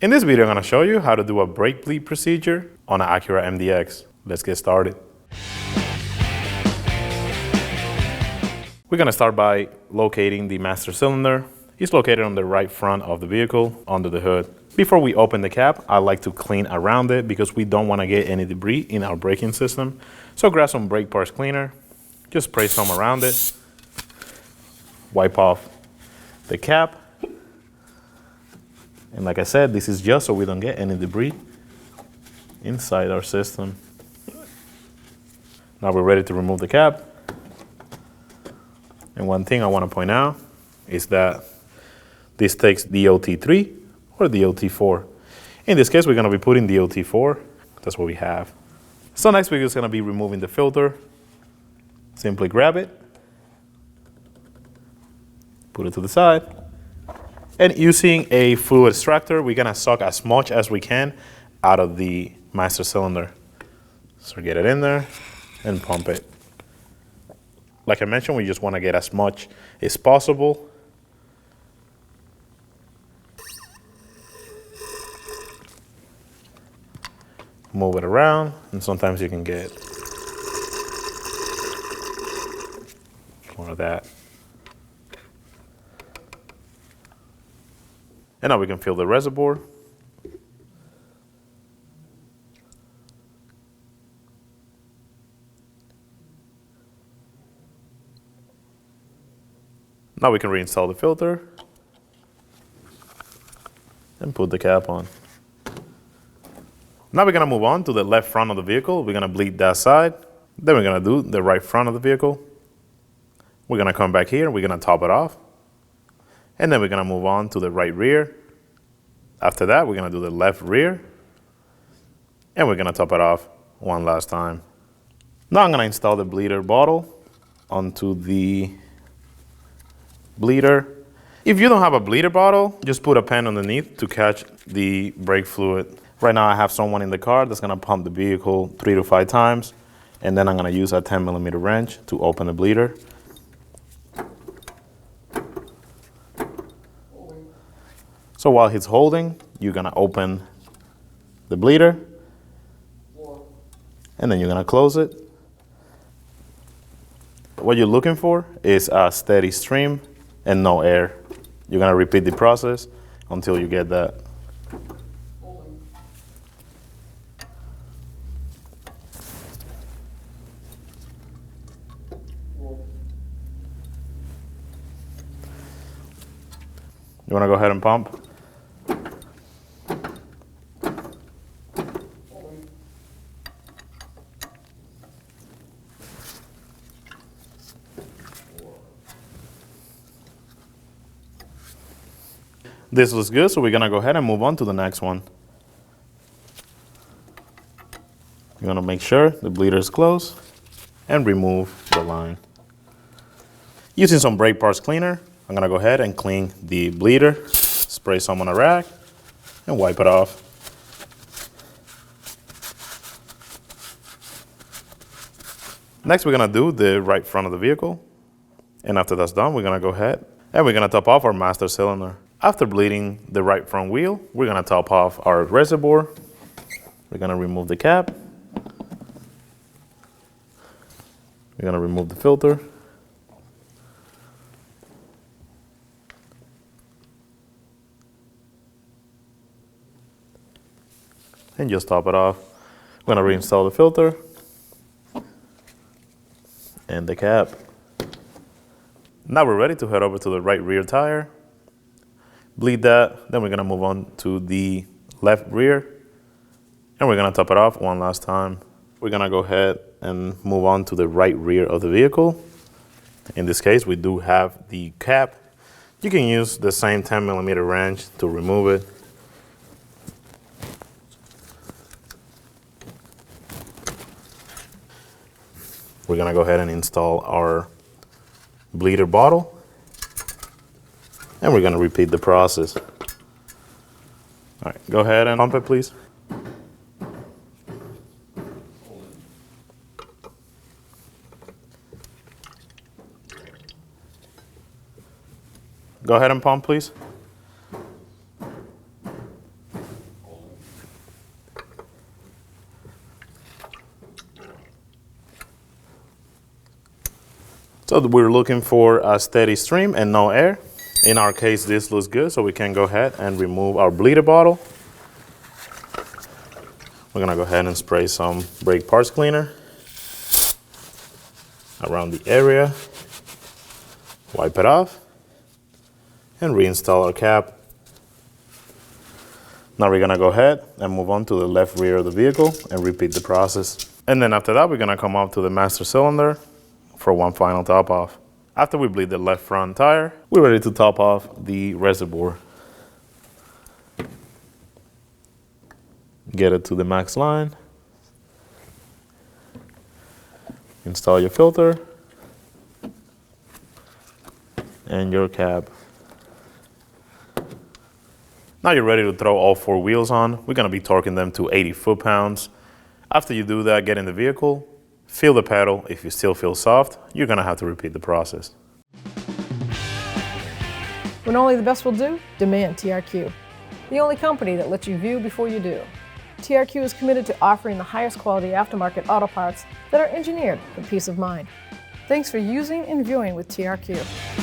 In this video, I'm going to show you how to do a brake bleed procedure on an Acura MDX. Let's get started. We're going to start by locating the master cylinder. It's located on the right front of the vehicle, under the hood. Before we open the cap, I like to clean around it because we don't want to get any debris in our braking system. So grab some brake parts cleaner, just spray some around it, wipe off the cap. And like I said, this is just so we don't get any debris inside our system. Now we're ready to remove the cap. And one thing I want to point out is that this takes DOT3 or DOT4. In this case, we're going to be putting DOT4. That's what we have. So next we're just going to be removing the filter. Simply grab it, put it to the side. And using a fluid extractor, we're gonna suck as much as we can out of the master cylinder. So get it in there and pump it. Like I mentioned, we just wanna get as much as possible. Move it around, and sometimes you can get more of that. And now we can fill the reservoir. Now we can reinstall the filter and put the cap on. Now we're gonna move on to the left front of the vehicle. We're gonna bleed that side. Then we're gonna do the right front of the vehicle. We're gonna come back here, we're gonna top it off. And then we're gonna move on to the right rear. After that, we're gonna do the left rear. And we're gonna top it off one last time. Now I'm gonna install the bleeder bottle onto the bleeder. If you don't have a bleeder bottle, just put a pen underneath to catch the brake fluid. Right now I have someone in the car that's gonna pump the vehicle 3 to 5 times. And then I'm gonna use a 10mm wrench to open the bleeder. So while he's holding, you're gonna open the bleeder, and then you're gonna close it. What you're looking for is a steady stream and no air. You're gonna repeat the process until you get that. You wanna go ahead and pump? This looks good, so we're gonna go ahead and move on to the next one. You're gonna make sure the bleeder is closed and remove the line. Using some brake parts cleaner, I'm gonna go ahead and clean the bleeder, spray some on a rag, and wipe it off. Next, we're gonna do the right front of the vehicle. And after that's done, we're gonna go ahead and we're gonna top off our master cylinder. After bleeding the right front wheel, we're gonna top off our reservoir. We're gonna remove the cap. We're gonna remove the filter. And just top it off. We're gonna reinstall the filter and the cap. Now we're ready to head over to the right rear tire. Bleed that, then we're gonna move on to the left rear, and we're gonna top it off one last time. We're gonna go ahead and move on to the right rear of the vehicle. In this case, we do have the cap. You can use the same 10mm wrench to remove it. We're gonna go ahead and install our bleeder bottle. And we're gonna repeat the process. All right, go ahead and pump it, please. Go ahead and pump, please. So we're looking for a steady stream and no air. In our case, this looks good, so we can go ahead and remove our bleeder bottle. We're gonna go ahead and spray some brake parts cleaner around the area, wipe it off, and reinstall our cap. Now we're gonna go ahead and move on to the left rear of the vehicle and repeat the process. And then after that, we're gonna come up to the master cylinder for one final top off. After we bleed the left front tire, we're ready to top off the reservoir. Get it to the max line. Install your filter and your cap. Now you're ready to throw all four wheels on. We're gonna be torquing them to 80 foot-pounds. After you do that, get in the vehicle, feel the pedal. If you still feel soft, you're gonna have to repeat the process. When only the best will do, demand TRQ. The only company that lets you view before you do. TRQ is committed to offering the highest quality aftermarket auto parts that are engineered for peace of mind. Thanks for using and viewing with TRQ.